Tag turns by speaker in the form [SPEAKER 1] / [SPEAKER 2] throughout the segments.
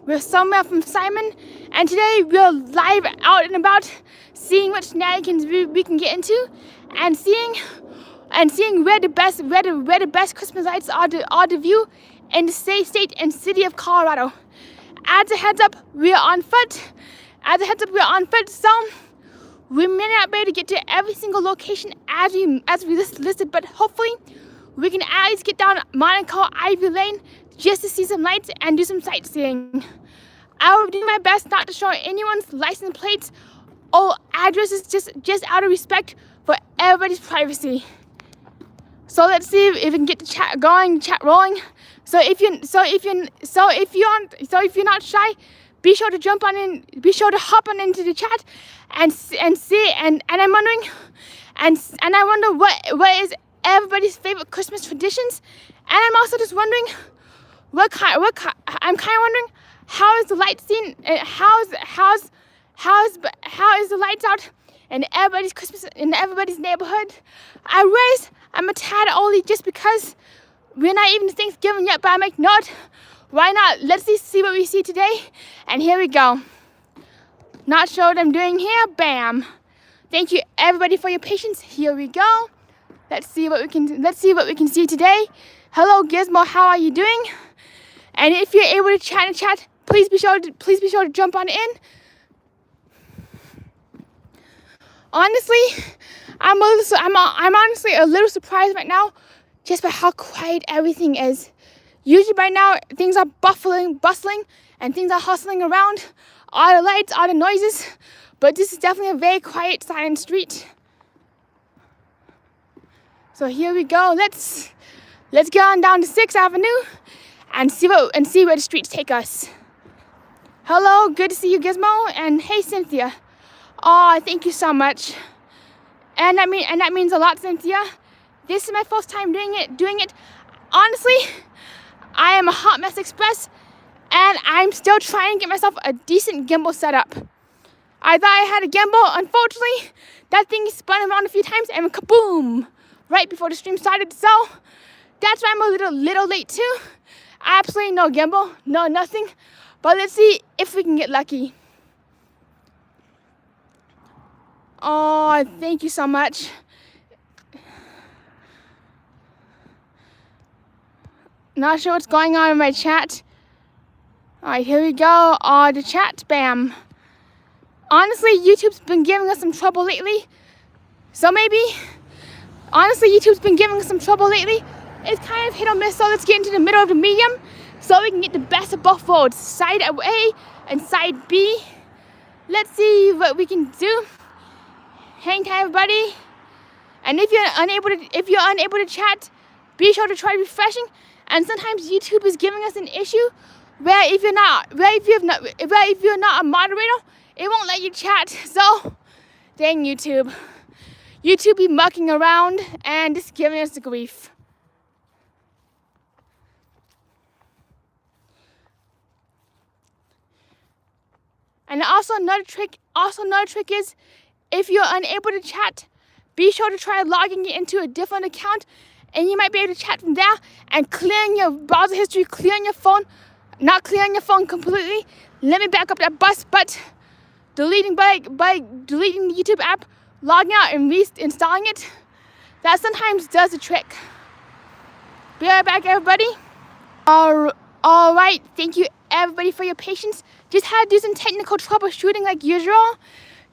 [SPEAKER 1] We're somewhere from Simon, and today we're live out and about, seeing what shenanigans we can get into, and seeing where the best Christmas lights are to view in the state and city of Colorado. As a heads up, we're on foot. So we may not be able to get to every single location as we listed, but hopefully we can at least get down Monaco Ave Lane just to see some lights and do some sightseeing. I will do my best not to show anyone's license plates or addresses, just out of respect for everybody's privacy. So let's see if we can get the chat going, chat rolling. So if you're not shy, be sure to jump on in. Be sure to hop on into the chat and see. And I'm wondering, and I wonder what is everybody's favorite Christmas traditions. And I'm also just wondering I'm kind of wondering how is the light scene? How is the lights out in everybody's Christmas in everybody's neighborhood? I'm a tad early just because we're not even Thanksgiving yet, but I make note. Why not? Let's see what we see today. And here we go. Not sure what I'm doing here. Bam. Thank you everybody for your patience. Here we go. Let's see what we can see today. Hello Gizmo, how are you doing? And if you're able to chat, please be sure to jump on in. Honestly, I'm honestly a little surprised right now just by how quiet everything is. Usually by now things are bustling and things are hustling around. All the lights, all the noises, but this is definitely a very quiet, silent street. So here we go. Let's get on down to 6th Avenue and see where the streets take us. Hello, good to see you, Gizmo, and hey, Cynthia. Oh, thank you so much. And that means a lot, Cynthia. This is my first time doing it. Honestly, I am a hot mess express, and I'm still trying to get myself a decent gimbal setup. I thought I had a gimbal. Unfortunately, that thing spun around a few times and kaboom! Right before the stream started. So that's why I'm a little late too. Absolutely no gimbal, no nothing. But let's see if we can get lucky. Oh, thank you so much. Not sure what's going on in my chat. All right, here we go. Oh, the chat, bam. Honestly, YouTube's been giving us some trouble lately. So maybe, honestly, YouTube's been giving us some trouble lately. It's kind of hit or miss, so let's get into the middle of the medium so we can get the best of both worlds, side A and side B. Let's see what we can do. Hang tight, everybody. And if you're unable to chat, be sure to try refreshing. And sometimes YouTube is giving us an issue where if you're not a moderator, it won't let you chat. So, dang YouTube. YouTube be mucking around and just giving us the grief. And also another trick is if you're unable to chat, be sure to try logging into a different account, and you might be able to chat from there and clearing your browser history, clearing your phone, not clearing your phone completely. Let me back up that bus, but deleting by deleting the YouTube app, logging out and reinstalling it, that sometimes does the trick. Be right back, everybody. All right, thank you everybody for your patience. Just had to do some technical troubleshooting like usual.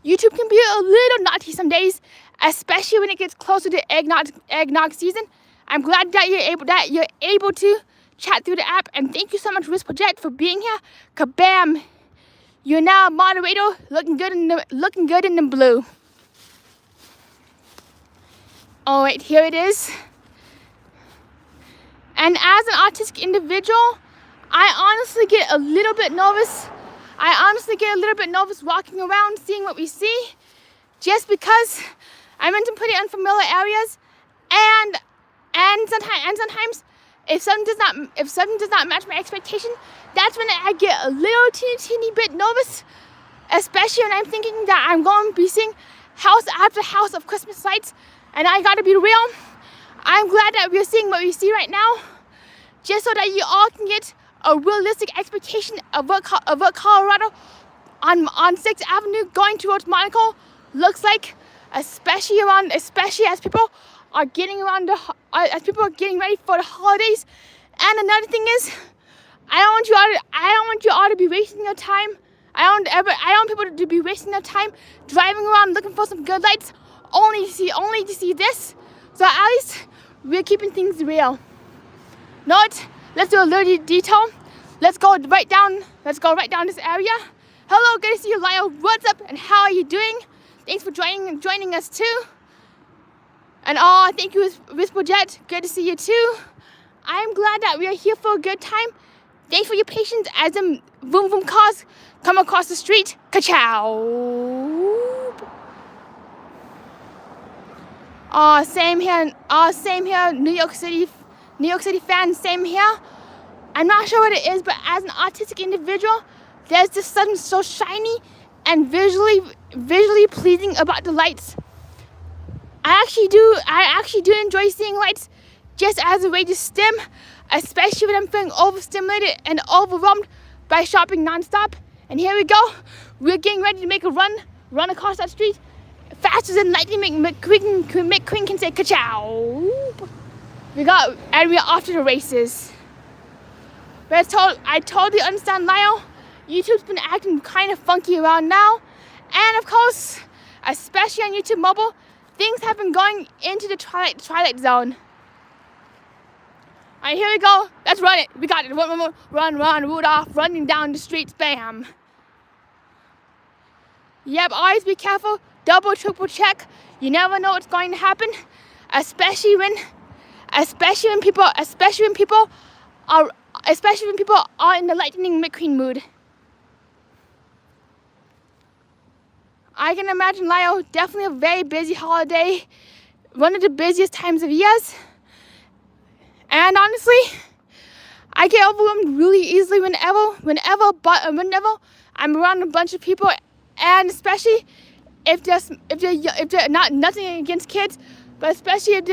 [SPEAKER 1] YouTube can be a little naughty some days, especially when it gets closer to eggnog season. I'm glad that you're able to chat through the app, and thank you so much, Risk Project, for being here. Kabam! You're now a moderator, looking good in the blue. All right, here it is. And as an autistic individual, I honestly get a little bit nervous. Walking around, seeing what we see, just because I'm in some pretty unfamiliar areas, and sometimes if something does not match my expectation, that's when I get a little teeny bit nervous, especially when I'm thinking that I'm going to be seeing house after house of Christmas lights, and I gotta be real. I'm glad that we're seeing what we see right now, just so that you all can get a realistic expectation of what Colorado on 6th Avenue going towards Monaco looks like, especially as people are getting ready for the holidays. And another thing is, I don't want you all to be wasting your time. I don't want people to be wasting their time driving around looking for some good lights only to see this. So at least we're keeping things real. Note, let's do a little detail. Let's go right down this area. Hello, good to see you, Lyle. What's up and how are you doing? Thanks for joining us too. And thank you, Whisperjet. Good to see you too. I'm glad that we are here for a good time. Thanks for your patience as the vroom vroom cars come across the street. Ka-chow. Same here. New York City fans, same here. I'm not sure what it is, but as an artistic individual, there's just something so shiny and visually pleasing about the lights. I actually do enjoy seeing lights just as a way to stim, especially when I'm feeling overstimulated and overwhelmed by shopping nonstop. And here we go. We're getting ready to make a run across that street faster than lightning McQueen can say ka-chow. We are off to the races. But I totally understand, Lyle. YouTube's been acting kind of funky around now. And of course, especially on YouTube mobile, things have been going into the twilight zone. Alright, here we go. Let's run it. We got it. Run, Rudolph, running down the streets. Bam. Yep, always be careful. Double, triple check. You never know what's going to happen. Especially when people are in the Lightning McQueen mood. I can imagine, Lyle, definitely a very busy holiday. One of the busiest times of years. And honestly, I get overwhelmed really easily whenever I'm around a bunch of people, and especially if they're not nothing against kids, but especially if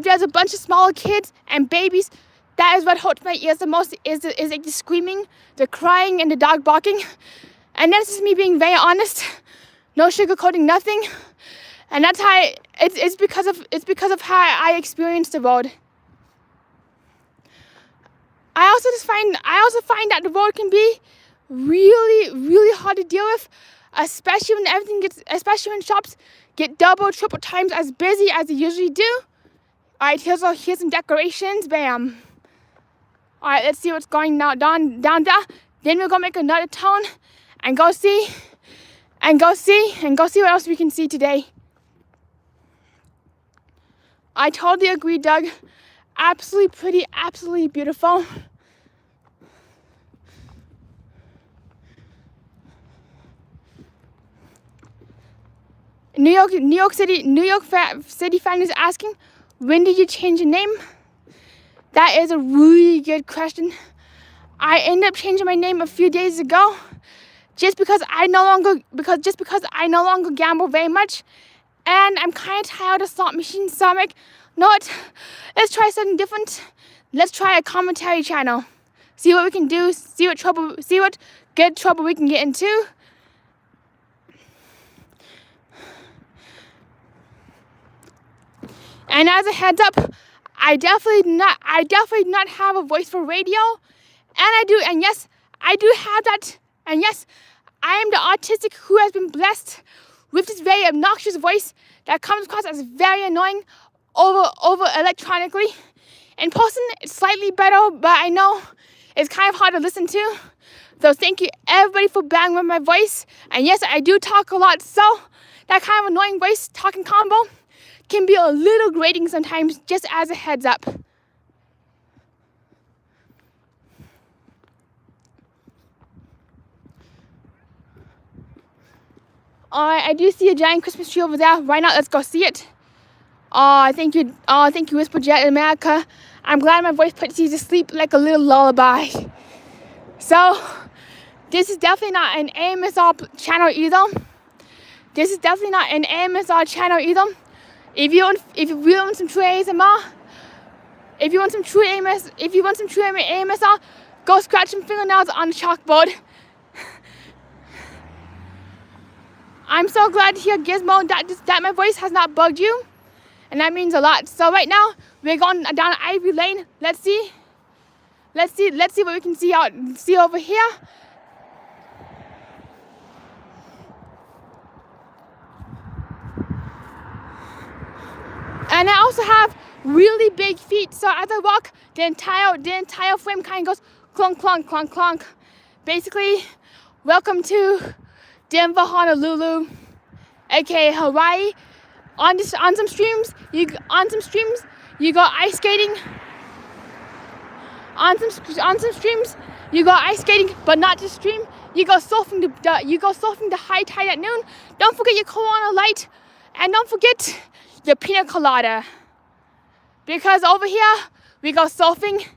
[SPEAKER 1] there's a bunch of smaller kids and babies. That is what hurts my ears the most, is like the screaming, the crying, and the dog barking. And that's just me being very honest, no sugarcoating, nothing. And that's how it's because of how I experienced the road. I also find that the road can be really, really hard to deal with, especially when shops get double, triple times as busy as they usually do. Alright, here's some decorations, bam. Alright, let's see what's going down there. Then we're gonna make another turn and go see what else we can see today. I totally agree, Doug. Absolutely pretty, absolutely beautiful. New York City fan is asking, when did you change your name? That is a really good question. I ended up changing my name a few days ago, just because I no longer gamble very much, and I'm kind of tired of slot machines. So I'm like, no, let's try something different. Let's try a commentary channel. See what we can do. See what good trouble we can get into. And as a heads up, I definitely do not have a voice for radio. And yes, I do have that. And yes, I am the autistic who has been blessed with this very obnoxious voice that comes across as very annoying over electronically. In person, it's slightly better, but I know it's kind of hard to listen to. So thank you everybody for bearing with my voice. And yes, I do talk a lot, so that kind of annoying voice talking combo can be a little grating sometimes, just as a heads up. I do see a giant Christmas tree over there. Right now, let's go see it. Thank you, Whisperjet in America. I'm glad my voice puts you to sleep like a little lullaby. So, this is definitely not an AMSR channel either. If you really want some true ASMR, If you want some true AMSR, go scratch some fingernails on the chalkboard. I'm so glad to hear, Gizmo, that my voice has not bugged you, and that means a lot. So right now we're going down Ave Lane. Let's see what we can see over here. And I also have really big feet, so as I walk, the entire frame kind of goes clunk, clunk, clunk, clunk. Basically, welcome to Denver, Honolulu, aka Hawaii. On some streams, you go ice skating. On some streams, you go ice skating, but not to stream. You go surfing the high tide at noon. Don't forget your Corona Light, and don't forget your pina colada. Because over here, we go surfing.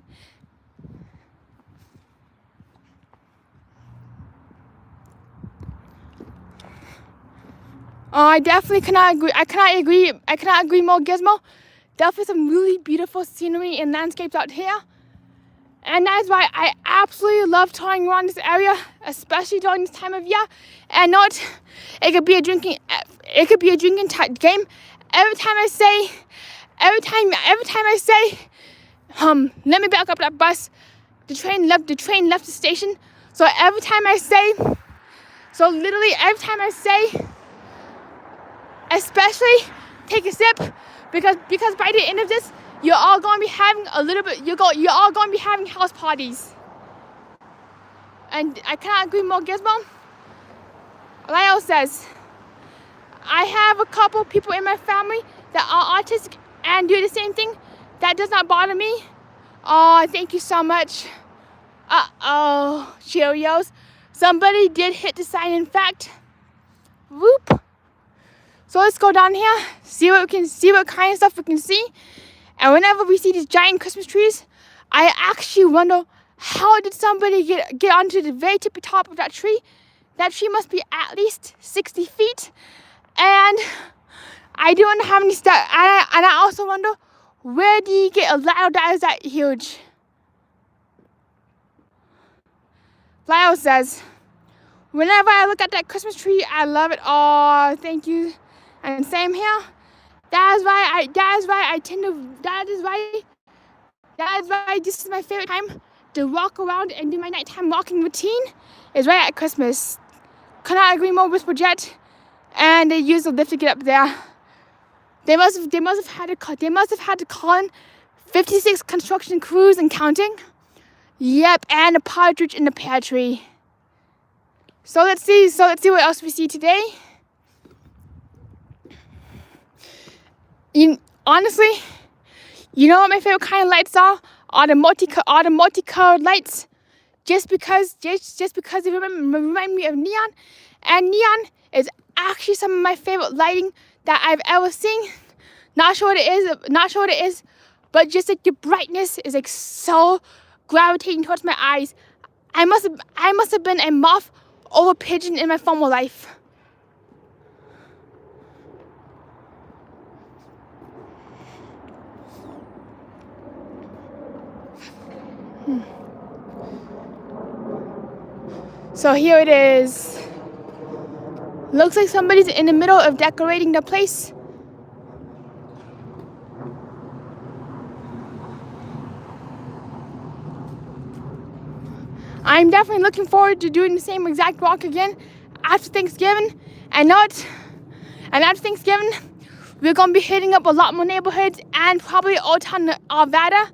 [SPEAKER 1] Oh, I definitely cannot agree. I cannot agree more, Gizmo. Definitely some really beautiful scenery and landscapes out here. And that is why I absolutely love touring around this area, especially during this time of year. And it could be a drinking game. Every time I say, let me back up that bus. The train left the station. So literally every time I say, especially take a sip, because by the end of this, you're all going to be having you're all going to be having house parties. And I cannot agree more, Gizmo. Lyle says, I have a couple people in my family that are autistic and do the same thing. That does not bother me. Oh, thank you so much. Uh-oh, Cheerios. Somebody did hit the sign, in fact. Whoop. So let's go down here, see what kind of stuff we can see. And whenever we see these giant Christmas trees, I actually wonder, how did somebody get onto the very tippy top of that tree? That tree must be at least 60 feet. And I do wonder how many steps. And I also wonder, where do you get a ladder that is that huge? Lyle says, whenever I look at that Christmas tree, I love it. Oh, thank you. And same here. That is why this is my favorite time to walk around and do my nighttime walking routine, is right at Christmas. Cannot agree more, Whisper Jet. And they used the lift to get up there. They must have had to call in 56 construction crews and counting. Yep, and a partridge in the pear tree. So let's see what else we see today. Honestly, you know what my favorite kind of lights are? Are the multicolored lights. Just because they remind me of neon. And neon is actually some of my favorite lighting that I've ever seen. Not sure what it is, but just like the brightness is like so gravitating towards my eyes. I must have been a moth or a pigeon in my former life. So here it is. Looks like somebody's in the middle of decorating the place. I'm definitely looking forward to doing the same exact walk again after Thanksgiving. And after Thanksgiving, we're gonna be hitting up a lot more neighborhoods and probably Olde Town Arvada,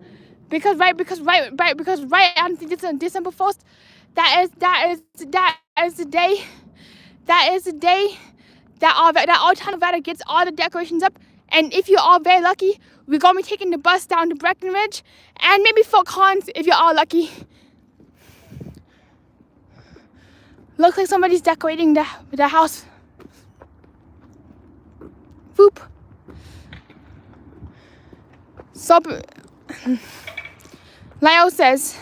[SPEAKER 1] because right on December 1st, that is the day that Olde Town Arvada gets all the decorations up. And if you're all very lucky, we're gonna be taking the bus down to Breckenridge and maybe Fort Collins if you're all lucky. Looks like somebody's decorating the house. Boop. So, Lyle says,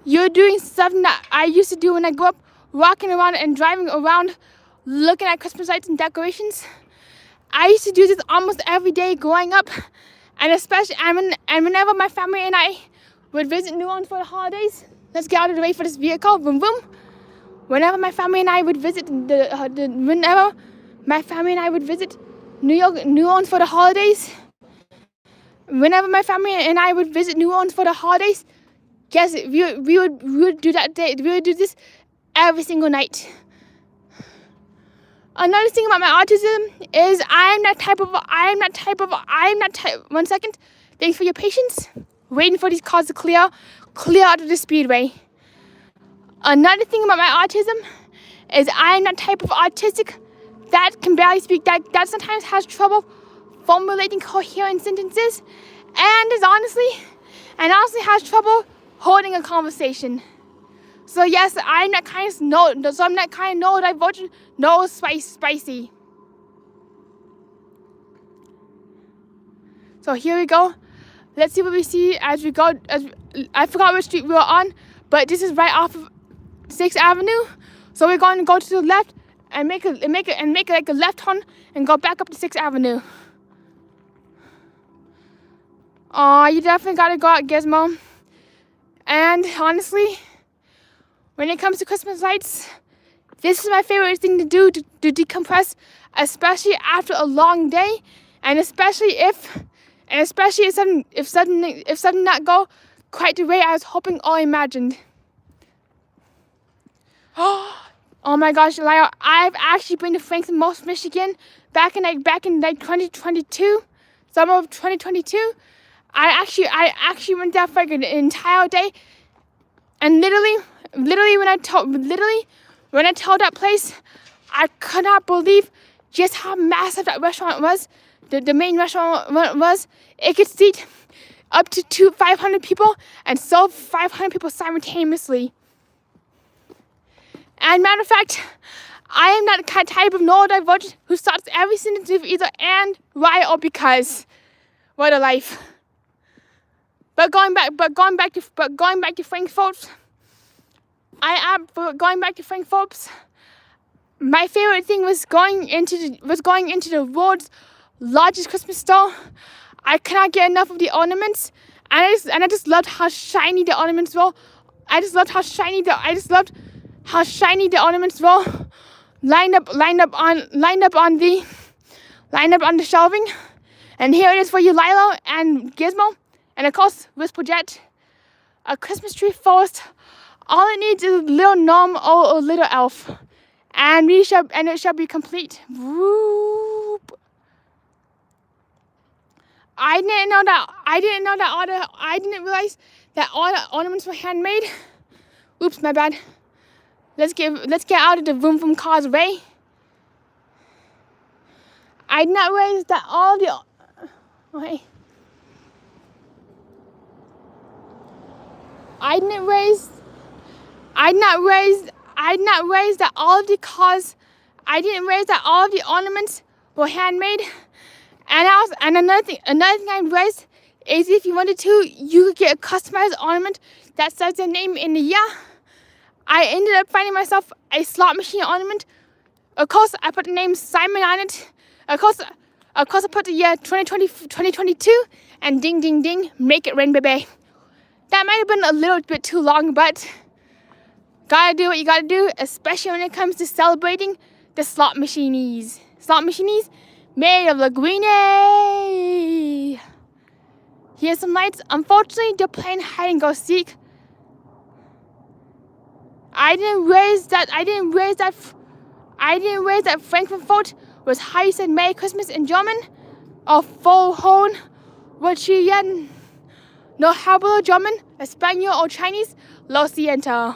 [SPEAKER 1] you're doing something that I used to do when I grew up, walking around and driving around, looking at Christmas lights and decorations. I used to do this almost every day growing up, And especially, and whenever my family and I would visit New Orleans for the holidays, let's get out of the way for this vehicle, boom boom. Whenever my family and I would visit whenever my family and I would visit New Orleans for the holidays, whenever my family and I would visit New Orleans for the holidays, guess we would do that day. We would do this every single night. Another thing about my autism is I'm that type. 1 second. Thanks for your patience. Waiting for these cars to clear out of the speedway. Another thing about my autism is I'm that type of autistic that can barely speak, that sometimes has trouble formulating coherent sentences, and honestly has trouble holding a conversation. So yes, I'm that kind of neurodivergent, no spicy. So here we go. Let's see what we see as we go. I forgot which street we were on, but this is right off of 6th Avenue. So we're going to go to the left and make it like a left turn and go back up to 6th Avenue. Oh, you definitely gotta go out, Gizmo. And honestly, when it comes to Christmas lights, this is my favorite thing to do to decompress, especially after a long day, and especially if something not go quite the way I was hoping or imagined. Oh my gosh, Lyle, I've actually been to Franklin, Michigan back in 2022, summer of 2022. I actually went there for like an entire day, and literally when I told that place, I could not believe just how massive that restaurant was. The main restaurant was. It could seat up to 500 people and serve 500 people simultaneously. And matter of fact, I am that type of neurodivergent who starts every sentence with either and, why, or because. What a life. But going back to Frankfurt, my favorite thing was going into the world's largest Christmas store. I cannot get enough of the ornaments, and I just loved how shiny the ornaments were. I just loved how shiny the ornaments were, lined up on the shelving. And here it is for you, Lilo and Gizmo, and of course Whisperjet. A Christmas tree first. All it needs is a little gnome or a little elf, and it shall be complete. Whoop. I didn't realize that all the ornaments were handmade. Oops, my bad. Let's get out of the vroom vroom car's way. I did not realize that all the okay. I did not realize that all of the cars. I didn't realize that all of the ornaments were handmade. And another thing I realized is if you wanted to, you could get a customized ornament that says their name in the year. I ended up finding myself a slot machine ornament. Of course, I put the name Simon on it. Of course, I put the year 2022, and ding, ding, ding, make it rain, baby. That might have been a little bit too long, but gotta do what you gotta do, especially when it comes to celebrating the slot machinies. Slot machinies made of linguine. Here's some lights. Unfortunately, they're playing hide and go seek. I didn't realize that Frankfurt was how you said Merry Christmas in German, or Frohen Weihnachten. No hablo German, Espanol, or Chinese. Lo siento.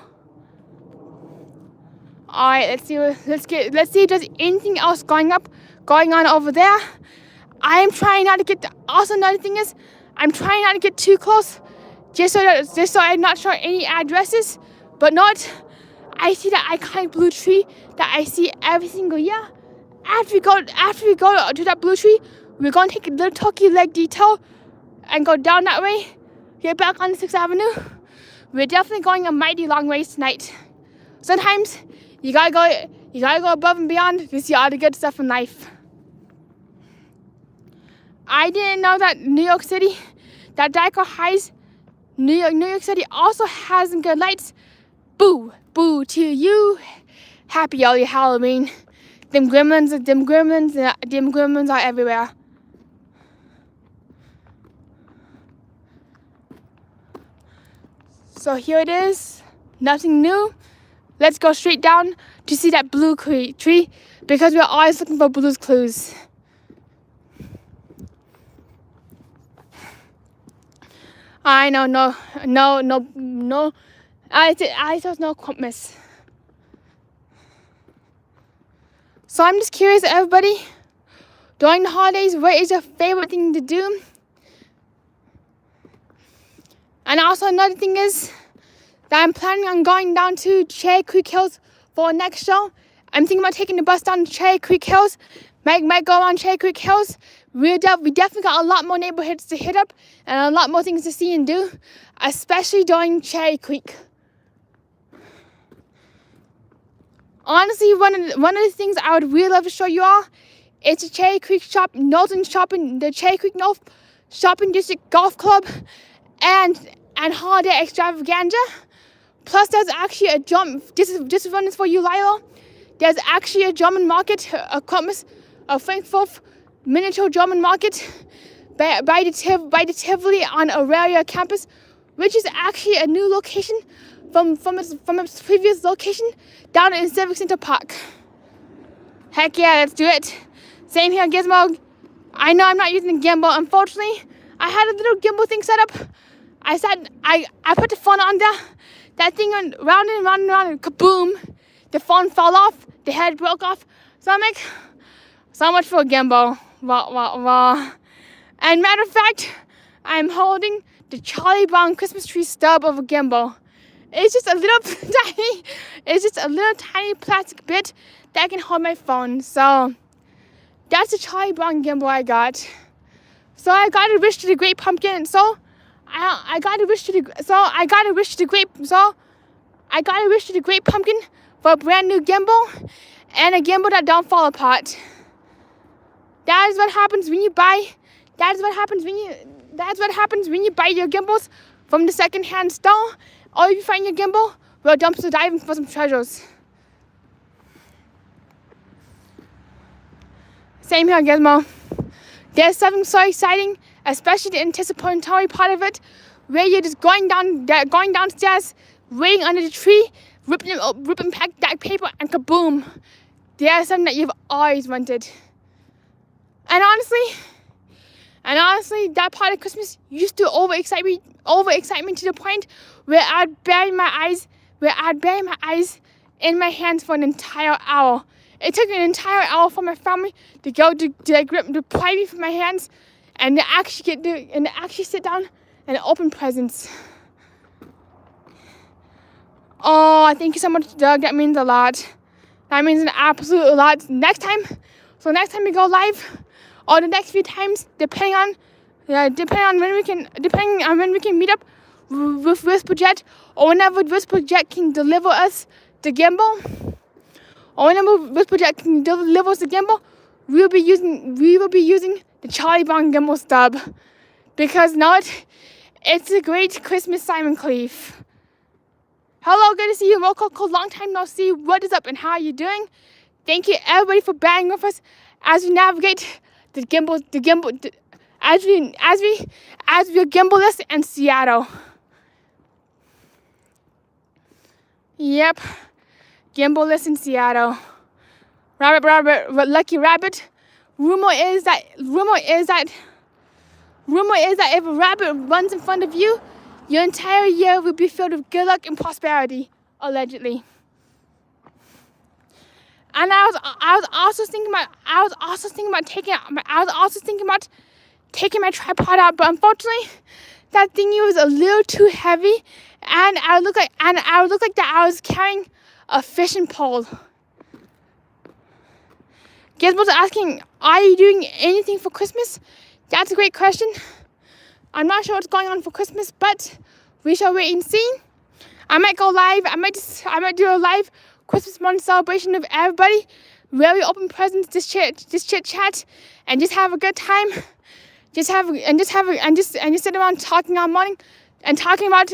[SPEAKER 1] Alright, let's see if there's anything else going on over there. I am trying not to get. Also, another thing is, I'm trying not to get too close, just so I'm not showing any addresses. But not. I see that iconic blue tree that I see every single year. After we go to that blue tree, we're going to take a little turkey leg detour and go down that way, get back on 6th Avenue. We're definitely going a mighty long ways tonight. Sometimes you gotta go above and beyond to see all the good stuff in life. I didn't know that New York City, that Daiko Highs, New York City also has good lights. Boo, boo to you. Happy early Halloween. Them gremlins are everywhere. So here it is, nothing new. Let's go straight down to see that blue tree because we're always looking for blue's clues. I know, no. I thought no Christmas. So I'm just curious, everybody, during the holidays, what is your favorite thing to do? And also another thing is that I'm planning on going down to Cherry Creek Hills for our next show. I'm thinking about taking the bus down to Cherry Creek Hills. Might go around Cherry Creek Hills. We definitely got a lot more neighborhoods to hit up and a lot more things to see and do, especially during Cherry Creek. Honestly, one of the things I would really love to show you all is the Cherry Creek the Cherry Creek North Shopping District Golf Club and holiday extravaganza. Plus, there's actually a just run this for you, Lilo. There's actually a German market, a Frankfurt miniature German market by the Tivoli on Auraria campus, which is actually a new location from its previous location down in Civic Center Park. Heck yeah, let's do it. Same here, Gizmo. I know I'm not using the gimbal. Unfortunately, I had a little gimbal thing set up. I put the phone on there. That thing went round and round and round, and kaboom! The phone fell off. The head broke off. So I'm like, so much for a gimbal. Wah. And matter of fact, I'm holding the Charlie Brown Christmas tree stub of a gimbal. It's just a little tiny plastic bit that can hold my phone. So that's the Charlie Brown gimbal I got. So I got a wish to the Great Pumpkin. So I got a wish to the Great Pumpkin for a brand new gimbal and a gimbal that don't fall apart. That is what happens when you buy your gimbals from the second-hand store, or if you find your gimbal, we're dumpster diving for some treasures. Same here, Gizmo. There's something so exciting, especially the anticipatory part of it, where you're just going downstairs, waiting under the tree, ripping back that paper, and kaboom! There's something that you've always wanted. And honestly, that part of Christmas used to overexcite me to the point where I'd bury my eyes in my hands for an entire hour. It took an entire hour for my family to pry me from my hands and to actually sit down and open presents. Oh, thank you so much, Doug. That means a lot. That means an absolute lot. Next time we go live, or the next few times, depending on when we can meet up with WhisperJet, or whenever WhisperJet can deliver us the gimbal, or whenever WhisperJet can deliver us the gimbal, we will be using the Charlie Brown gimbal stub, because now it's a great Christmas Simon Cleef. Hello, good to see you, Moco. Long time no see. What is up and how are you doing? Thank you everybody for bearing with us as we navigate as we're gimbalist in Seattle. Yep, gimbalist in Seattle. Lucky Rabbit. Rumor is that if a rabbit runs in front of you, your entire year will be filled with good luck and prosperity, allegedly. And I was also thinking about taking my tripod out, but unfortunately, that thing was a little too heavy, and I would look like that I was carrying a fishing pole. Gizmo's asking, are you doing anything for Christmas? That's a great question. I'm not sure what's going on for Christmas, but we shall wait and see. I might go live. I might do a live Christmas morning celebration of everybody, where we open presents, just chit chat, and just have a good time. just sit around talking all morning and talking about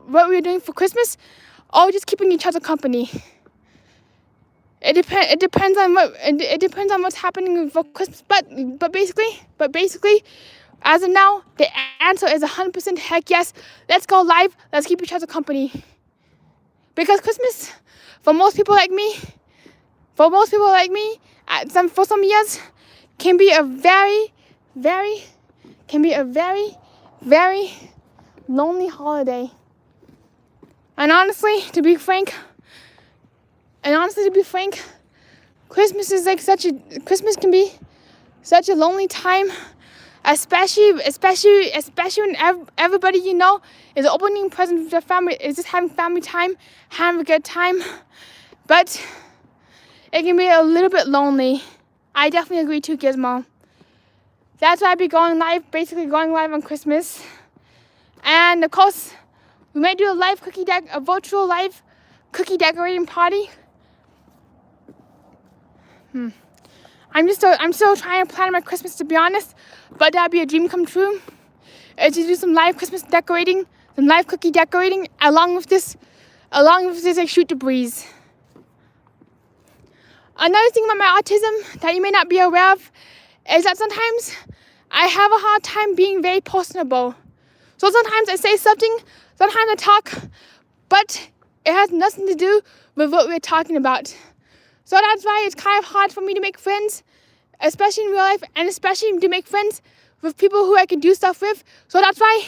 [SPEAKER 1] what we were doing for Christmas, or just keeping each other company. It depends on what's happening for Christmas. But basically, as of now, the answer is 100% heck yes. Let's go live. Let's keep each other company. Because Christmas, for most people like me, for some years, can be a very, very lonely holiday. And honestly, to be frank, Christmas can be such a lonely time, especially when everybody you know is opening presents with their family, is just having family time, having a good time. But it can be a little bit lonely. I definitely agree too, Gizmo. That's why I'll be going live on Christmas. And of course, we might do a virtual live cookie decorating party. I'm still trying to plan my Christmas, to be honest, but that'd be a dream come true. Is to do some live Christmas decorating, some live cookie decorating, along with this like shoot the breeze. Another thing about my autism that you may not be aware of is that sometimes I have a hard time being very personable. So sometimes I say something, sometimes I talk, but it has nothing to do with what we're talking about. So that's why it's kind of hard for me to make friends, especially in real life, and especially to make friends with people who I can do stuff with. So that's why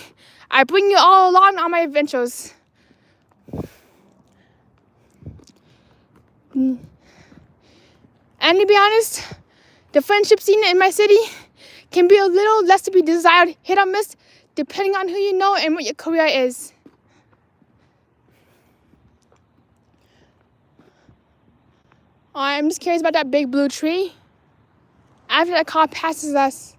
[SPEAKER 1] I bring you all along on my adventures. And to be honest, the friendship scene in my city can be a little less to be desired, hit or miss, depending on who you know and what your career is. I'm just curious about that big blue tree. After that car passes us.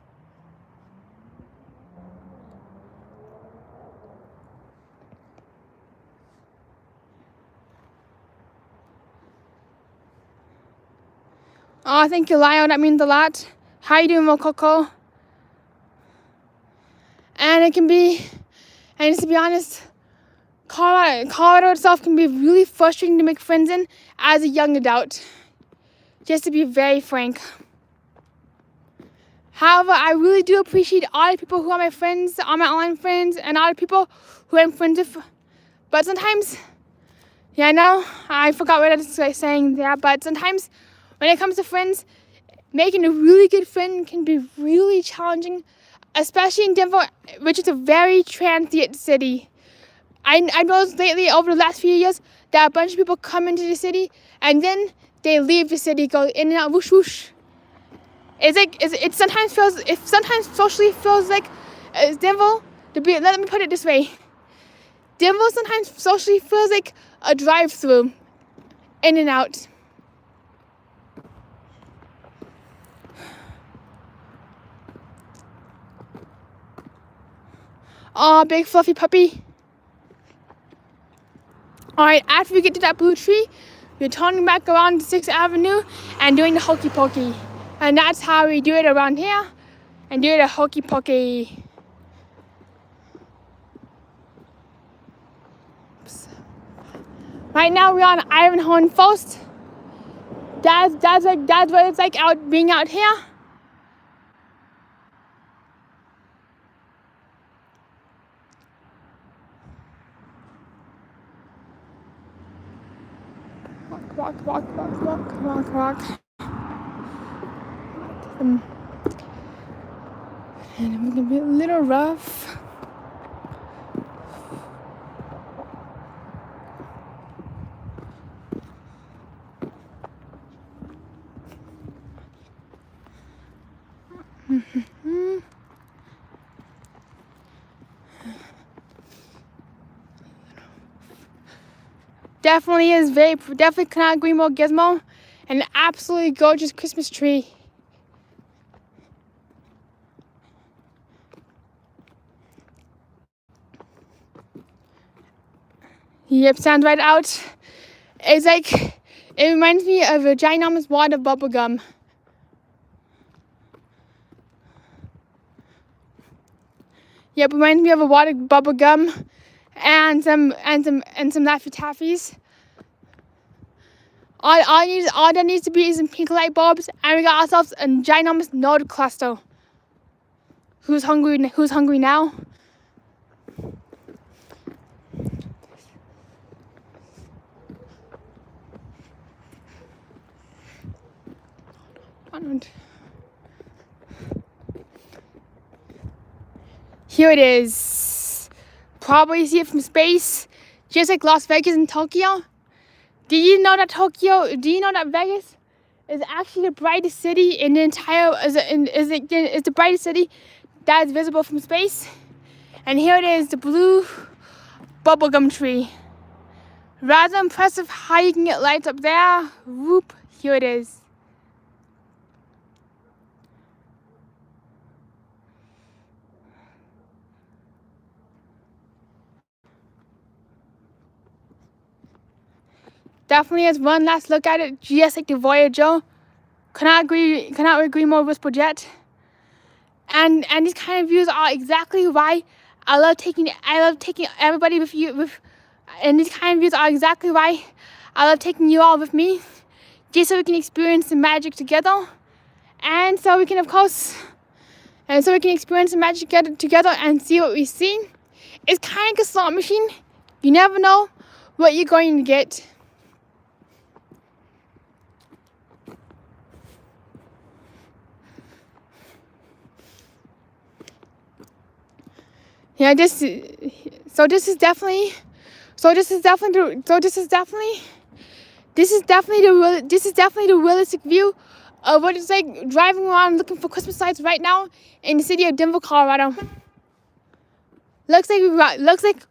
[SPEAKER 1] Oh, thank you, Lyle. That means a lot. How you doing, Mococo? And just to be honest, Colorado itself can be really frustrating to make friends in as a young adult. Just to be very frank. However, I really do appreciate all the people who are my friends, all my online friends, and all the people who I'm friends with. But sometimes, yeah, I know, I forgot what I was saying there, but sometimes when it comes to friends, making a really good friend can be really challenging, especially in Denver, which is a very transient city. I noticed lately, over the last few years, that a bunch of people come into the city and then they leave the city, go in and out, whoosh whoosh. It sometimes socially feels like Denver. Let me put it this way: Denver sometimes socially feels like a drive-through, in and out. Oh, big fluffy puppy. Alright, after we get to that blue tree, we're turning back around to 6th Avenue and doing the hokey pokey. And that's how we do it around here, and do the hokey pokey. Oops. Right now we're on Ivanhoe First. That's what it's like being out here. Walk. And I'm gonna be a little rough. Definitely cannot agree more, Gizmo. An absolutely gorgeous Christmas tree. Yep, sounds right out. It reminds me of a ginormous wad of bubble gum. Yep, reminds me of a water bubble gum and some Laffy Taffies. All that needs to be is some pink light bulbs, and we got ourselves a ginormous node cluster. Who's hungry now? Here it is. Probably see it from space, just like Las Vegas and Tokyo. Do you know that Vegas is actually the brightest city in the entire, is the brightest city that is visible from space? And here it is, the blue bubblegum tree. Rather impressive how you can get lights up there. Whoop, here it is. Definitely as one last look at it, just like the Voyager. Cannot agree more with Jet. And these kind of views are exactly why I love taking everybody with you and these kind of views are exactly why I love taking you all with me. Just so we can experience the magic together. And so we can experience the magic together and see what we see. It's kind of like a slot machine. You never know what you're going to get. Yeah, this is definitely the realistic view of what it's like driving around looking for Christmas lights right now in the city of Denver, Colorado. Looks like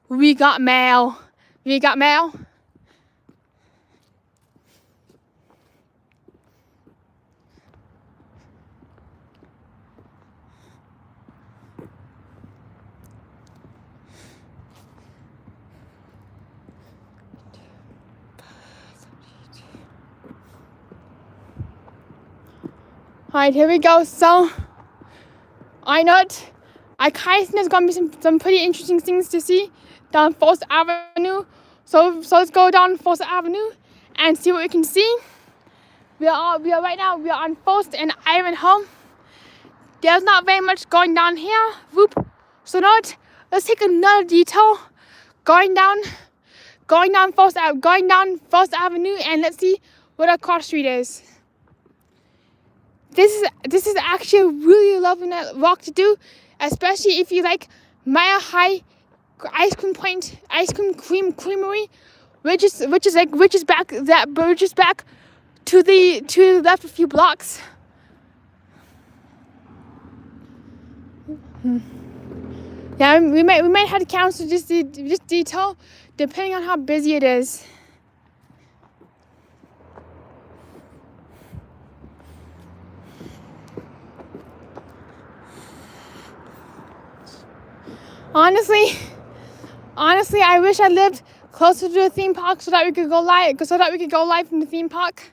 [SPEAKER 1] we got mail. We got mail. Alright, here we go. So, I know it. I kind of think there's going to be some pretty interesting things to see down First Avenue. So let's go down First Avenue and see what we can see. We are right now on First and Ivanhoe. There's not very much going down here. Whoop. So now let's take another detour going down First Avenue, and let's see what our cross street is. This is actually a really lovely walk to do, especially if you like Mile High Ice Cream Creamery, which is back to the left a few blocks. Yeah, we might have to cancel this detour depending on how busy it is. Honestly, I wish I lived closer to a theme park so that we could go live from the theme park.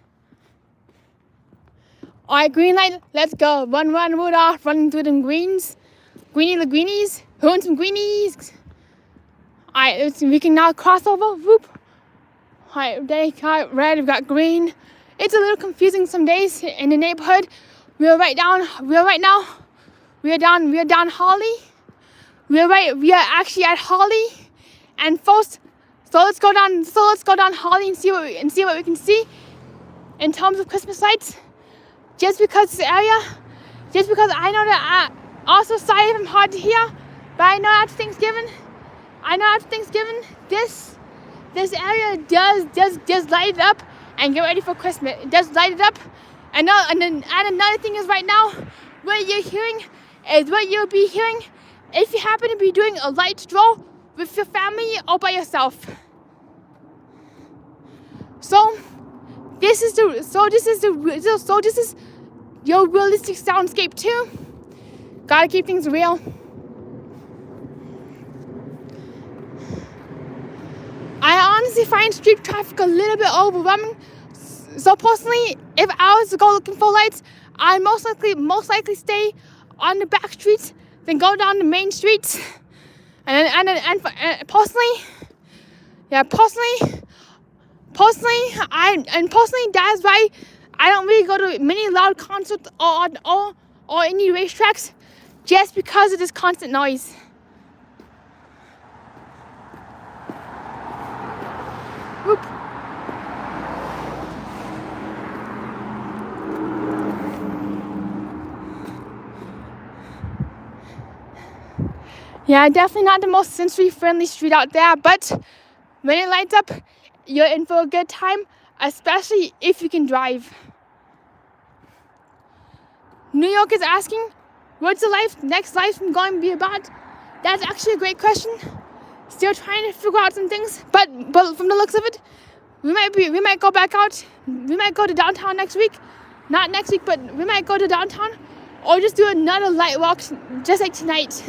[SPEAKER 1] All right, green light, let's go. Run, Rudolph, running through them greens. Greenies, who wants some greenies? All right, we can now cross over. Whoop. All right, they got red, we've got green. It's a little confusing some days in the neighborhood. We are down Holly. We are actually at Holly and First. So let's go down Holly and see what we can see in terms of Christmas lights. Just because I know that also sorry if I'm hard to hear, but I know after Thanksgiving this area does light it up and get ready for Christmas. It does light it up. And another thing is right now, what you're hearing is what you'll be hearing if you happen to be doing a light stroll with your family or by yourself. So this is your realistic soundscape too. Gotta keep things real. I honestly find street traffic a little bit overwhelming. So personally, if I was to go looking for lights, I'd most likely stay on the back streets than go down the main streets. And personally, that's why I don't really go to many loud concerts or any racetracks, just because of this constant noise. Whoop. Yeah, definitely not the most sensory-friendly street out there, but when it lights up, you're in for a good time, especially if you can drive. New York is asking, what's the next life going to be about? That's actually a great question. Still trying to figure out some things, but from the looks of it, we might go back out. We might go to downtown next week. Not next week, but we might go to downtown, or just do another light walk, just like tonight.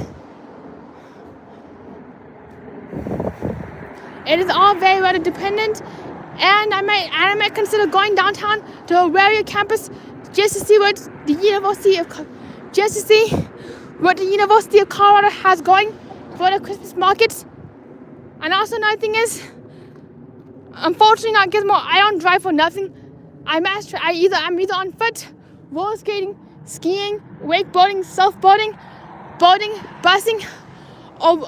[SPEAKER 1] It is all very weather dependent, and I might consider going downtown to Aurora campus just to see what the University of Colorado has going for the Christmas markets. And also another thing is, unfortunately, not Gizmo, I don't drive for nothing. I'm either on foot, roller skating, skiing, wakeboarding, surfboarding, boating, busing, or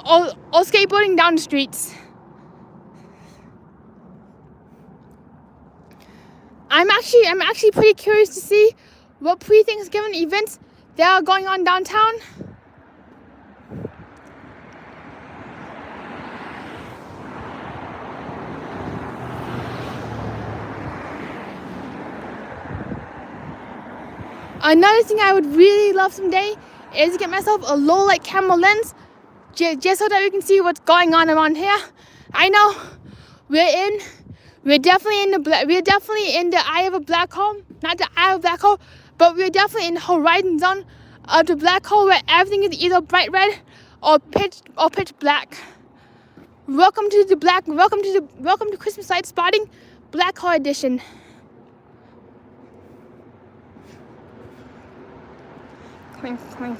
[SPEAKER 1] skateboarding down the streets. I'm actually pretty curious to see what pre-Thanksgiving events there are going on downtown. Another thing I would really love someday is to get myself a low light camera lens, just so that we can see what's going on around here. I know we're definitely in the eye of a black hole, not the eye of a black hole, but we're definitely in the horizon zone of the black hole, where everything is either bright red or pitch black. Welcome to Christmas light spotting, Black Hole Edition. Clink, clink.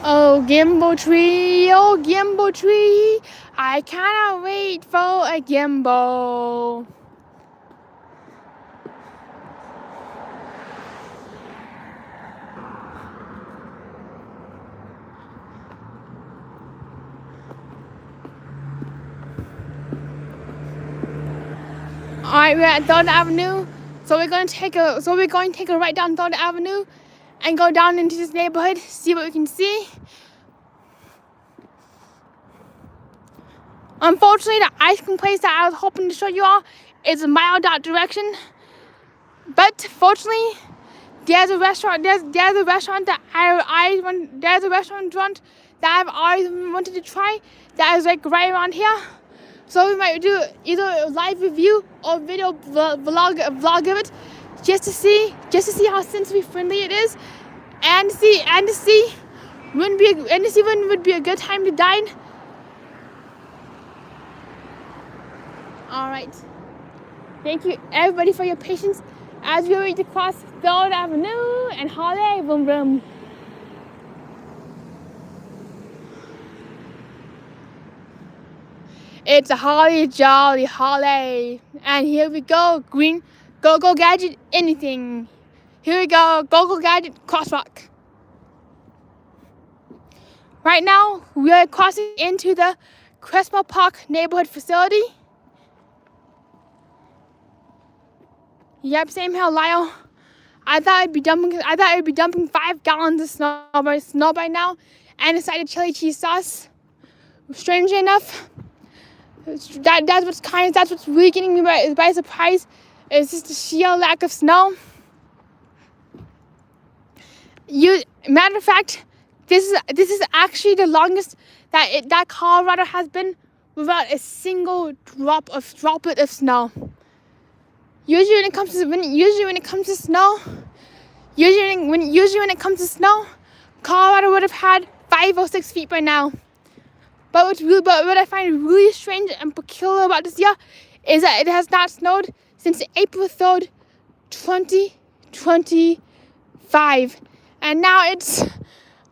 [SPEAKER 1] Oh, gimbal tree, I cannot wait for a gimbal. Alright, we're at 3rd Avenue, so we're going to take a right down 3rd Avenue and go down into this neighborhood, see what we can see. Unfortunately, the ice cream place that I was hoping to show you all is a mile that direction. But fortunately, there's a restaurant that I've always wanted to try that is like right around here. So we might do either a live review or video vlog of it, just to see how sensory friendly it is, and to see when would be a good time to dine. All right. Thank you everybody for your patience as we reach across 3rd Avenue and Holly Boom Boom. It's a holly jolly holly, and here we go. Green, go gadget, anything. Here we go. Go gadget, crosswalk. Right now we are crossing into the Crestmore Park neighborhood facility. Yep, same here, Lyle. I thought it'd be dumping 5 gallons of snow by now, and a side of chili cheese sauce. Strangely enough, that's what's really getting me by surprise. Is just the sheer lack of snow. Matter of fact, this is actually the longest that Colorado has been without a single droplet of snow. Usually when it comes to snow, Colorado would have had 5 or 6 feet by now. But what I find really strange and peculiar about this year is that it has not snowed since April 3rd, 2025. And now it's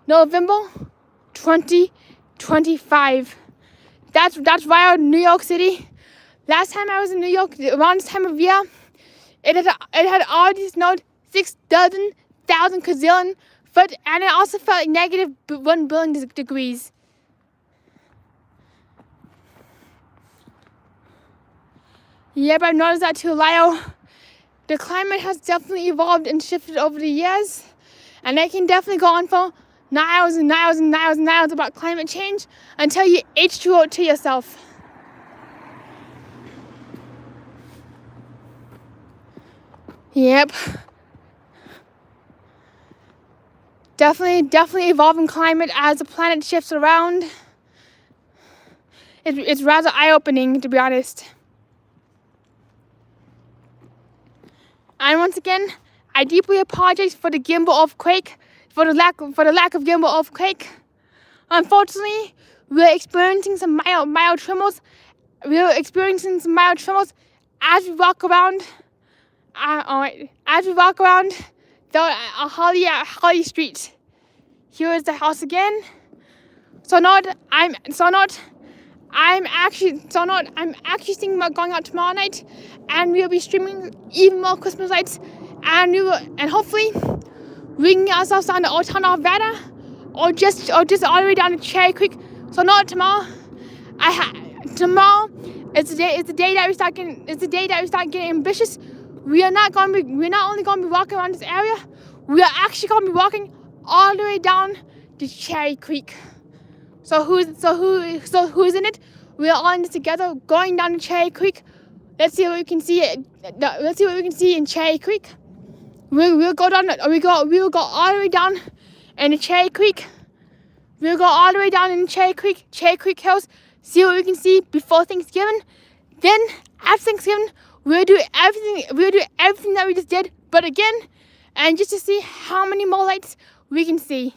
[SPEAKER 1] November 2025. That's wild, New York City. Last time I was in New York, around this time of year, it had already snowed 6,000 gazillion foot, and it also felt like negative 1 billion degrees. Yep, I've noticed that too, Lyle. The climate has definitely evolved and shifted over the years, and I can definitely go on for miles and miles and miles and miles about climate change until you H2O to yourself. Yep. Definitely evolving climate as the planet shifts around. It's rather eye-opening, to be honest. And once again, I deeply apologize for the gimbal earthquake, for the lack of gimbal earthquake. Unfortunately, we're experiencing some mild tremors. We're experiencing some mild tremors as we walk around. As we walk around the Holly Street. Here is the house again. I'm actually thinking about going out tomorrow night, and we'll be streaming even more Christmas lights, and hopefully we can get ourselves down to Olde Town Arvada, or just all the way down to Cherry Creek. So not tomorrow. Tomorrow is the day that we start getting ambitious. We're not only going to be walking around this area, we are actually going to be walking all the way down to Cherry Creek. So who's in it? We're all in this together, going down to Cherry Creek. Let's see what we can see. Let's see what we can see in Cherry Creek. We'll go all the way down in the Cherry Creek. We'll go all the way down in Cherry Creek Hills. See what we can see before Thanksgiving. Then after Thanksgiving, we'll do everything that we just did, but again, and just to see how many more lights we can see.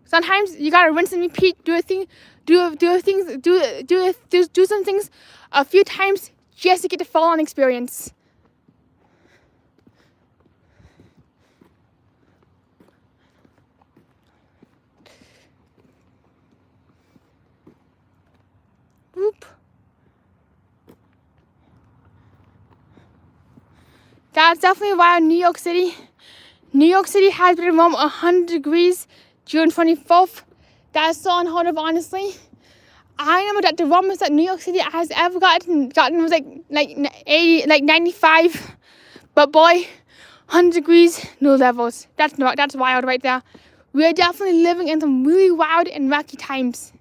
[SPEAKER 1] Sometimes you gotta rinse and repeat, do some things a few times just to get the full-on experience. Whoop. That's definitely why New York City has been around 100 degrees June 24th. That's so unheard of, honestly. I remember that the warmest that New York City has ever gotten was like 95. But boy, 100 degrees, new levels. That's wild right there. We're definitely living in some really wild and wacky times.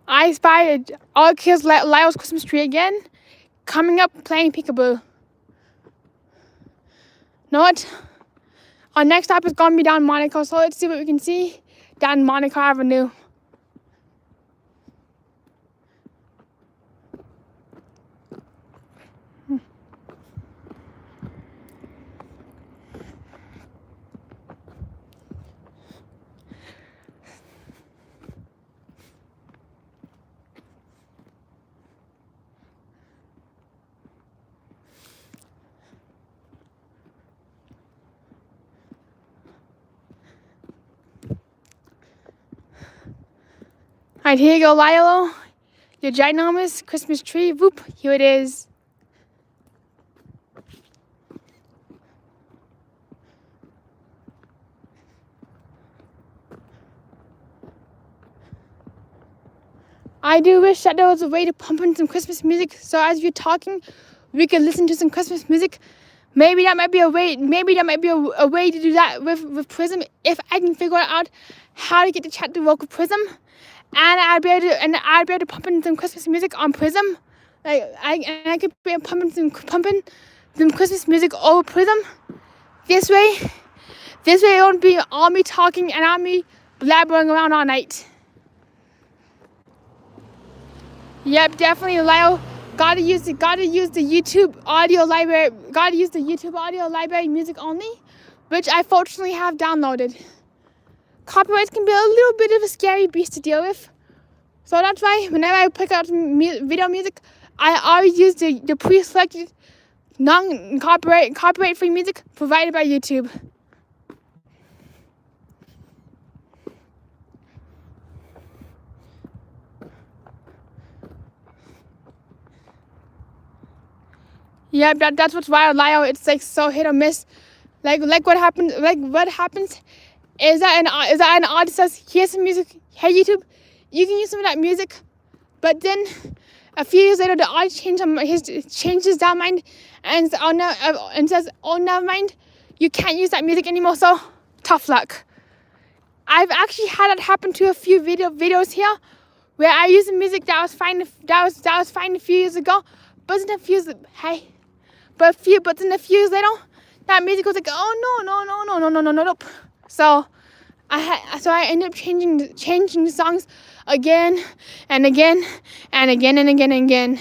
[SPEAKER 1] I spotted all kids Lyle's Christmas tree again, coming up playing peekaboo. Know what? Our next stop is gonna be down Monaco, so let's see what we can see down Monaco Avenue. Alright, here you go, Lilo. Your ginormous Christmas tree. Whoop, here it is. I do wish that there was a way to pump in some Christmas music, so as you're talking, we could listen to some Christmas music. Maybe that might be a way. Maybe that might be a way to do that with Prism if I can figure out how to get the chat to work with Prism, and I'd be able to pump in some Christmas music on Prism. Like I could be pumping some Christmas music over Prism. This way it won't be all me talking and all me blabbering around all night. Yep, definitely, Lyle. Gotta use the YouTube audio library. Gotta use the YouTube audio library music only, which I fortunately have downloaded. Copyrights can be a little bit of a scary beast to deal with, so that's why whenever I pick out video music, I always use the pre-selected copyright free music provided by YouTube. Yeah, that's what's wild, Lyle. It's like so hit or miss. Like what happens is that an artist says, here's some music, hey YouTube, you can use some of that music, but then a few years later the artist changes their mind and says, oh, never mind, you can't use that music anymore, so tough luck. I've actually had that happen to a few videos here where I used the music that was fine a few years ago, but then a few years later, that music was like, oh no. So I ended up changing the songs again and again and again and again and again.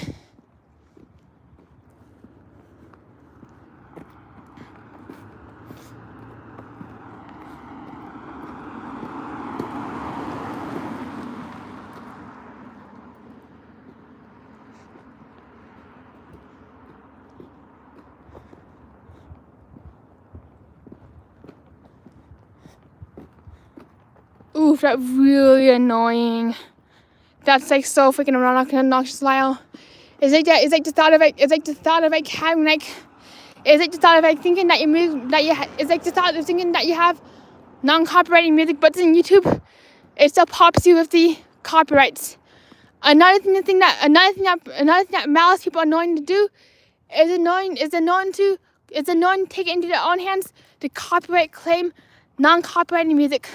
[SPEAKER 1] Oof, that's really annoying. That's like so freaking obnoxious, Lyle. It's like the thought of thinking that you have non-copyrighted music, but in YouTube, it still pops you with the copyrights. Another thing that malice people are annoying to do is annoying to take it into their own hands to copyright claim non-copyrighted music.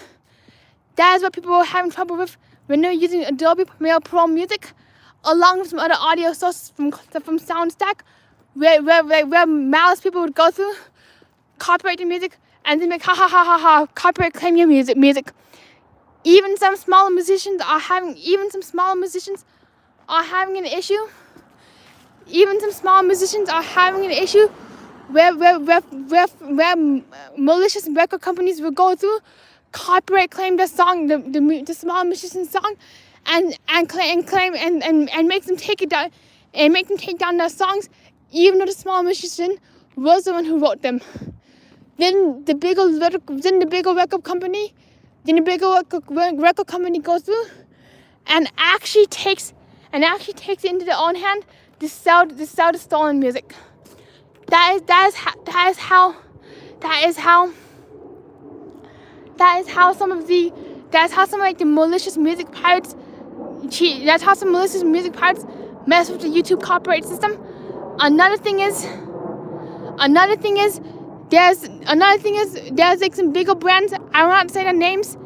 [SPEAKER 1] That is what people are having trouble with when they're using Adobe Premiere Pro Music, along with some other audio sources from SoundStack, where malice people would go through, copyright the music, and then make ha, copyright claim your music. Even some smaller musicians are having an issue. Where malicious record companies will go through, copyright claim the song, the small musician's song, and claim and make them take it down, and make them take down their songs, even though the small musician was the one who wrote them. Then the bigger record company goes through and actually takes it into their own hand to sell the stolen music. That is how some of the malicious music pirates cheat. That's how some malicious music pirates mess with the YouTube copyright system. Another thing is there's like some bigger brands, I will not say their names,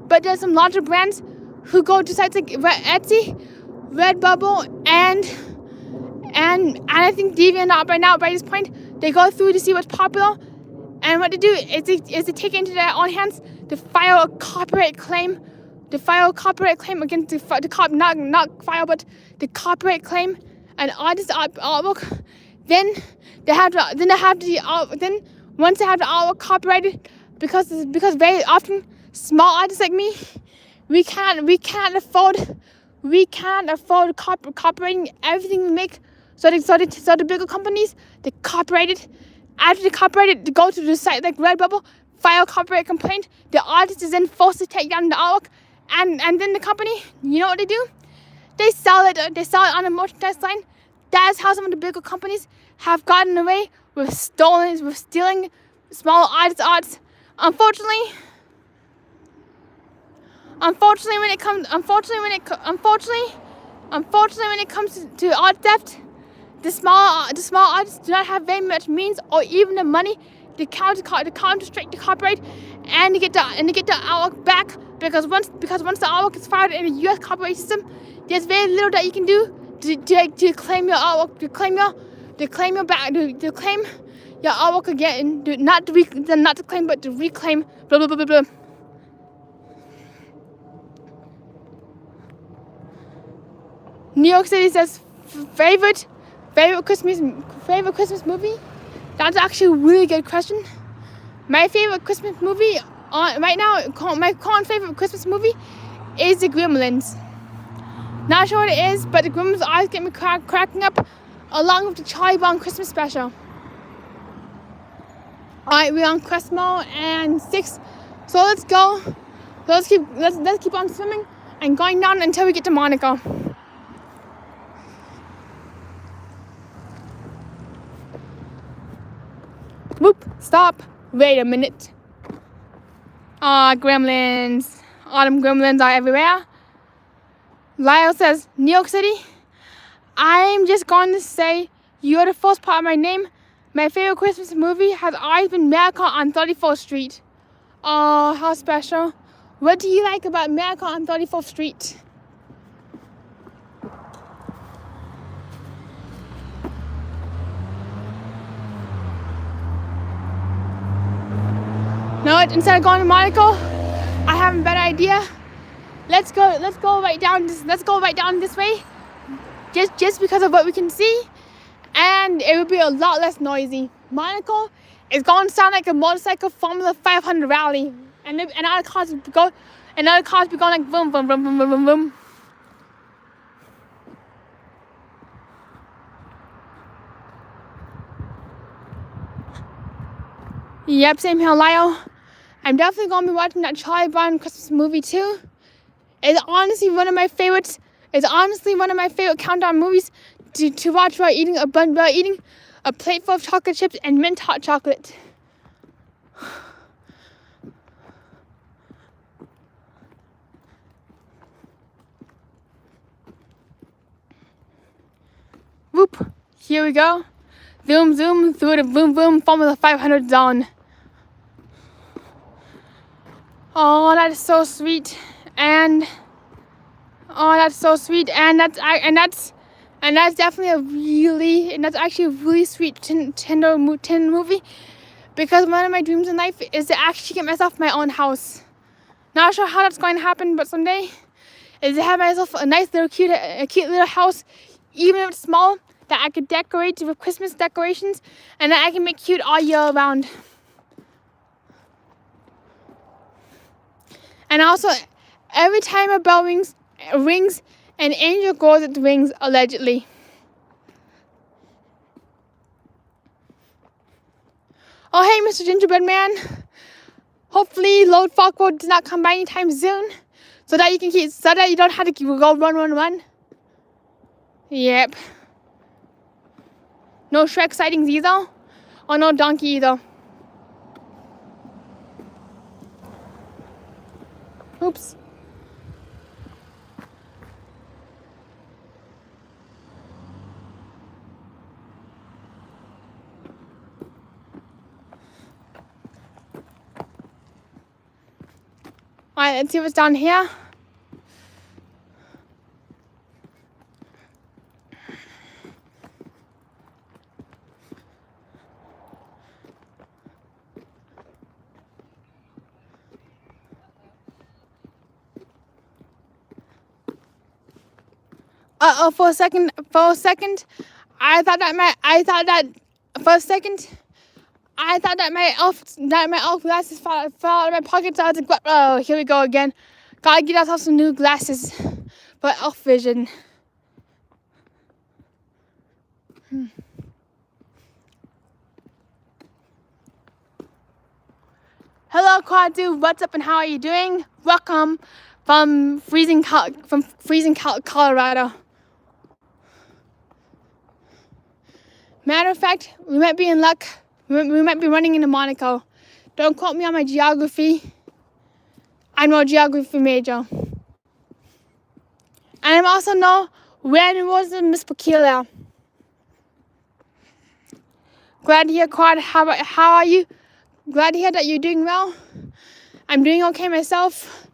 [SPEAKER 1] but there's some larger brands who go to sites like Etsy, Redbubble, and I think DeviantArt by this point. They go through to see what's popular, and what they do is they take it into their own hands to file a copyright claim against the copyright claim an artist's artwork. Then once they have the artwork copyrighted, because very often small artists like me, we can't afford copyrighting everything we make. So the bigger companies, they copyright it. After they copyright it, they go to the site like Redbubble, file a copyright complaint. The artist is then forced to take down the artwork, and then the company, you know what they do? They sell it on a merchandise line. That is how some of the bigger companies have gotten away with stealing small artists' arts. Unfortunately, when it comes to art theft, the small artists do not have very much means or even the money to counter strike the copyright and to get the artwork back, because once the artwork is filed in the U.S. copyright system, there's very little that you can do to claim your artwork, to claim your artwork again, not to claim but to reclaim. Blah blah blah blah blah. New York City says favorite Christmas movie. That's actually a really good question. My favorite Christmas movie right now, my current favorite Christmas movie is The Gremlins. Not sure what it is, but The Gremlins always get me cracking up, along with the Charlie Brown Christmas special. Alright, we're on Crestmo and 6, so let's go. Let's keep on swimming and going down until we get to Monaco. Whoop, stop, wait a minute. Gremlins. Autumn gremlins are everywhere. Lyle says, New York City. I'm just going to say, you're the first part of my name. My favorite Christmas movie has always been Monaco on 34th Street. Oh, how special. What do you like about Monaco on 34th Street? No, instead of going to Monaco, I have a better idea. Let's go right down this way. Just because of what we can see, and it will be a lot less noisy. Monaco is going to sound like a motorcycle Formula 500 rally, and other cars will be going like boom, boom, boom, boom, boom, boom, boom. Yep, same here, Lyle. I'm definitely going to be watching that Charlie Brown Christmas movie too. It's honestly one of my favorites. It's honestly one of my favorite countdown movies to watch while eating a plate full of chocolate chips and mint hot chocolate. Whoop! Here we go. Zoom, zoom through the boom, boom Formula 500 zone. Oh, that is so sweet, and that's definitely that's actually a really sweet tender movie, because one of my dreams in life is to actually get myself my own house. Not sure how that's going to happen, but someday, is to have myself a nice little cute little house, even if it's small, that I could decorate with Christmas decorations, and that I can make cute all year round. And also, every time a bell rings, an angel goes at the rings, allegedly. Oh, hey, Mr. Gingerbread Man. Hopefully, Load Falco does not come by anytime soon, so that you don't have to go run. Yep. No Shrek sightings either, or no donkey either. Oops. Alright, let's see what's down here. For a second, I thought that my elf glasses fell out of my pocket. So I was like, oh, here we go again. Gotta get ourselves some new glasses for elf vision. Hello, Quadu. What's up and how are you doing? Welcome from freezing Colorado. Matter of fact, we might be in luck. We might be running into Monaco. Don't quote me on my geography. I'm no geography major. And I'm also no when was Miss Peculiar. Glad to hear, Quad. How are you? Glad to hear that you're doing well. I'm doing okay myself.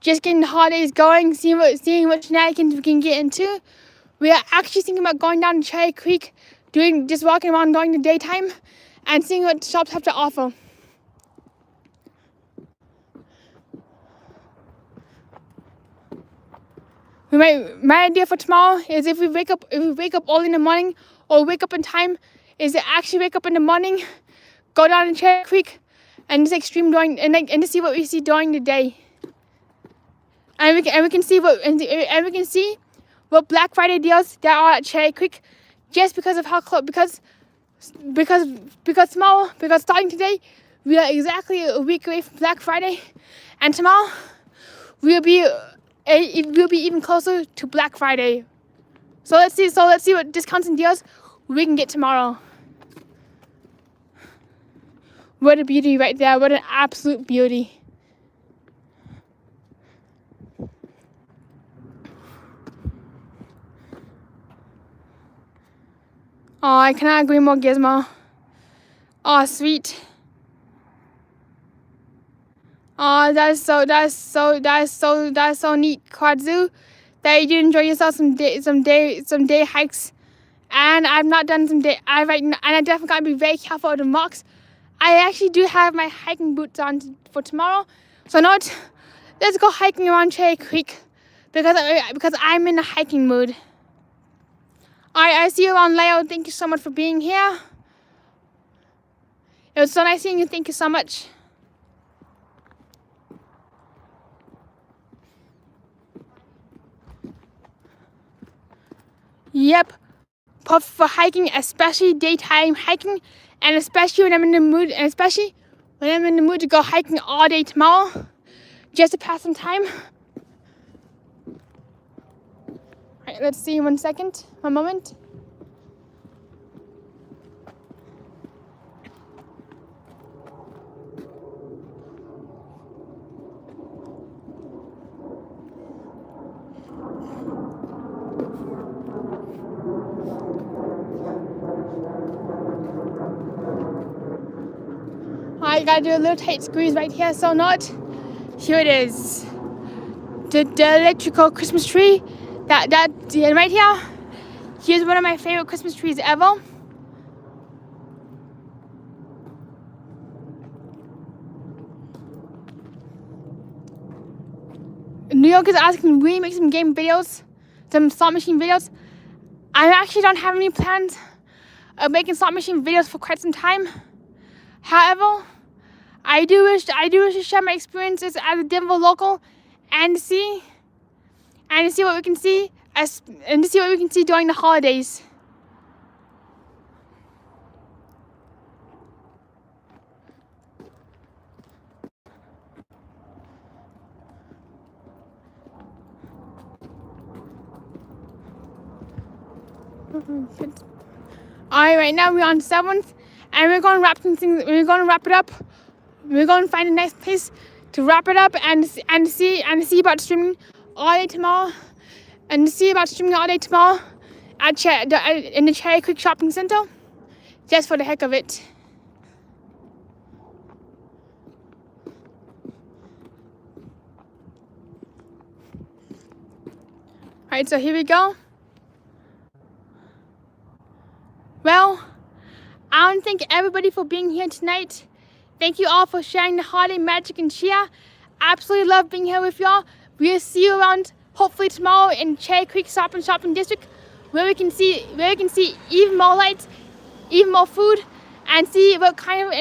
[SPEAKER 1] Just getting the holidays going, seeing what shenanigans we can get into. We are actually thinking about going down to Cherry Creek, just walking around during the daytime, and seeing what shops have to offer. My idea for tomorrow is if we wake up early in the morning, or wake up in time, is to actually wake up in the morning, go down to Cherry Creek, and just stream during and to see what we see during the day. And we can see what Black Friday deals there are at Cherry Creek, just because of how close because starting today we are exactly a week away from Black Friday, and tomorrow we'll be even closer to Black Friday. So let's see what discounts and deals we can get tomorrow. What a beauty right there. What an absolute beauty. Oh, I cannot agree more, Gizmo. Oh, sweet. Oh, that is so neat, Quadzu, that you did enjoy yourself some day hikes. And I've not done and I definitely gotta be very careful of the marks. I actually do have my hiking boots on for tomorrow, so let's go hiking around Cherry Creek because I'm in a hiking mood. Alright, I see you around, Leo. Thank you so much for being here. It was so nice seeing you. Thank you so much. Yep, perfect for hiking, especially daytime hiking, and especially when I'm in the mood, to go hiking all day tomorrow, just to pass some time. Alright, let's see, one moment. I gotta do a little tight squeeze right here, so here it is. The electrical Christmas tree. That right here. Here's one of my favorite Christmas trees ever. New York is asking, will you make some game videos? Some slot machine videos? I actually don't have any plans of making slot machine videos for quite some time. However, I do wish to share my experiences as a Denver local and to see what we can see during the holidays. Alright, right now we're on 7th, and we're going to wrap it up. We're going to find a nice place to wrap it up and see about streaming all day tomorrow. And to see about streaming all day tomorrow in the Cherry Creek Shopping Center, just for the heck of it. Alright, so here we go. Well, I want to thank everybody for being here tonight. Thank you all for sharing the holiday magic and cheer. Absolutely love being here with y'all. We'll see you around hopefully tomorrow in Cherry Creek Shopping District, where we can see even more lights, even more food, and see what kind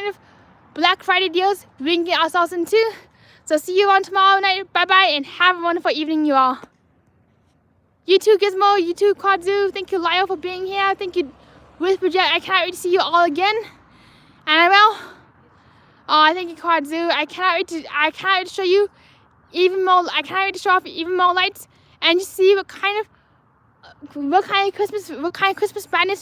[SPEAKER 1] of Black Friday deals we can get ourselves into. So see you around tomorrow night. Bye bye, and have a wonderful evening, you all. You too, Gizmo. You too, Quadzu. Thank you, Lyle, for being here. Thank you, Whisperjet. I cannot wait to see you all again. And I will. Oh, thank you, Quadzu. I cannot wait to show you even more. I cannot wait to show off even more lights and just see what kind of Christmas madness